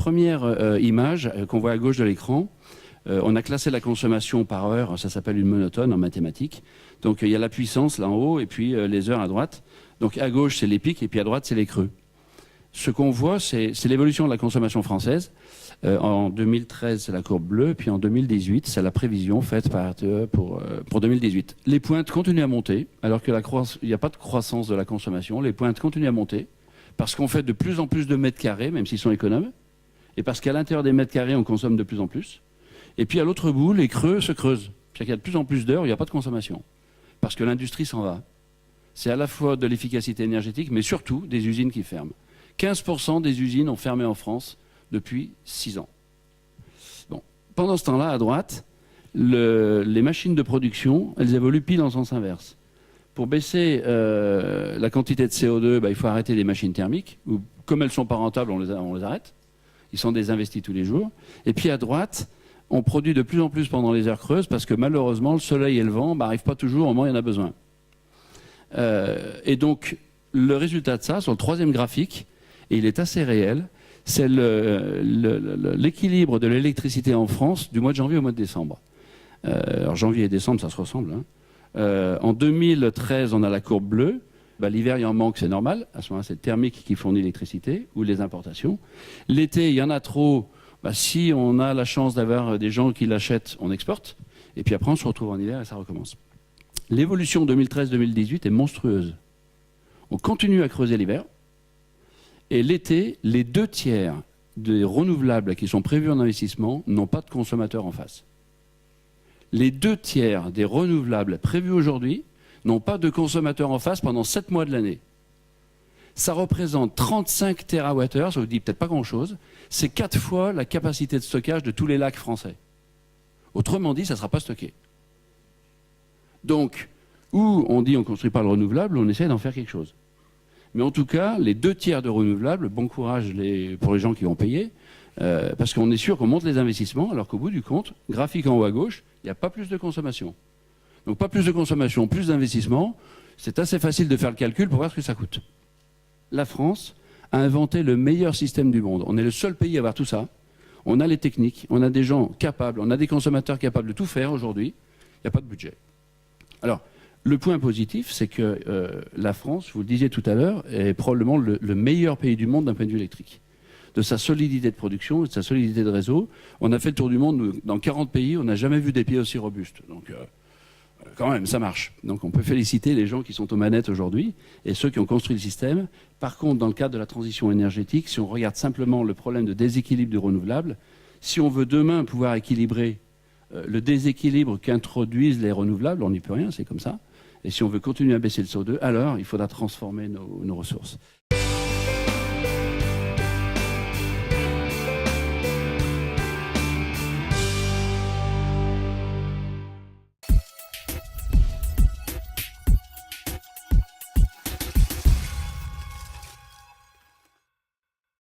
première image qu'on voit à gauche de l'écran, on a classé la consommation par heure, ça s'appelle une monotone en mathématiques. Donc il y a la puissance là en haut et puis les heures à droite. Donc à gauche c'est les pics et puis à droite c'est les creux. Ce qu'on voit c'est l'évolution de la consommation française. En 2013 c'est la courbe bleue, puis en 2018 c'est la prévision faite par RTE pour 2018. Les pointes continuent à monter alors que il n'y a pas de croissance de la consommation. Les pointes continuent à monter parce qu'on fait de plus en plus de mètres carrés, même s'ils sont économes, et parce qu'à l'intérieur des mètres carrés on consomme de plus en plus. Et puis à l'autre bout, les creux se creusent. C'est-à-dire qu'il y a de plus en plus d'heures où il n'y a pas de consommation. Parce que l'industrie s'en va. C'est à la fois de l'efficacité énergétique, mais surtout des usines qui ferment. 15% des usines ont fermé en France depuis 6 ans. Bon. Pendant ce temps-là, à droite, les machines de production, elles évoluent pile en sens inverse. Pour baisser la quantité de CO2, il faut arrêter les machines thermiques. Ou, comme elles ne sont pas rentables, on les arrête. Ils sont désinvestis tous les jours. Et puis à droite, on produit de plus en plus pendant les heures creuses parce que malheureusement, le soleil et le vent n'arrivent pas toujours au moment où il y en a besoin. Et donc, le résultat de ça, sur le troisième graphique, et il est assez réel, c'est l'équilibre de l'électricité en France du mois de janvier au mois de décembre. Alors janvier et décembre, ça se ressemble. En 2013, on a la courbe bleue. L'hiver, il y en manque, c'est normal. À ce moment-là, c'est le thermique qui fournit l'électricité ou les importations. L'été, il y en a trop. Si on a la chance d'avoir des gens qui l'achètent, on exporte. Et puis après, on se retrouve en hiver et ça recommence. L'évolution 2013-2018 est monstrueuse. On continue à creuser l'hiver. Et l'été, les 2/3 des renouvelables qui sont prévus en investissement n'ont pas de consommateurs en face. Les 2/3 des renouvelables prévus aujourd'hui n'ont pas de consommateurs en face pendant 7 mois de l'année. Ça représente 35 TWh, ça vous dit peut-être pas grand-chose, c'est 4 fois la capacité de stockage de tous les lacs français. Autrement dit, ça ne sera pas stocké. Donc, où on dit on ne construit pas le renouvelable, on essaie d'en faire quelque chose. Mais en tout cas, les 2/3 de renouvelables, bon courage pour les gens qui vont payer, parce qu'on est sûr qu'on monte les investissements, alors qu'au bout du compte, graphique en haut à gauche, il n'y a pas plus de consommation. Donc pas plus de consommation, plus d'investissement, c'est assez facile de faire le calcul pour voir ce que ça coûte. La France a inventé le meilleur système du monde. On est le seul pays à avoir tout ça. On a les techniques, on a des gens capables, on a des consommateurs capables de tout faire aujourd'hui. Il n'y a pas de budget. Alors, le point positif, c'est que la France, vous le disiez tout à l'heure, est probablement le meilleur pays du monde d'un point de vue électrique. De sa solidité de production, de sa solidité de réseau. On a fait le tour du monde, dans 40 pays, on n'a jamais vu des pays aussi robustes. Donc, quand même, ça marche. Donc on peut féliciter les gens qui sont aux manettes aujourd'hui et ceux qui ont construit le système. Par contre, dans le cadre de la transition énergétique, si on regarde simplement le problème de déséquilibre du renouvelable, si on veut demain pouvoir équilibrer le déséquilibre qu'introduisent les renouvelables, on n'y peut rien, c'est comme ça. Et si on veut continuer à baisser le CO2, alors il faudra transformer nos ressources.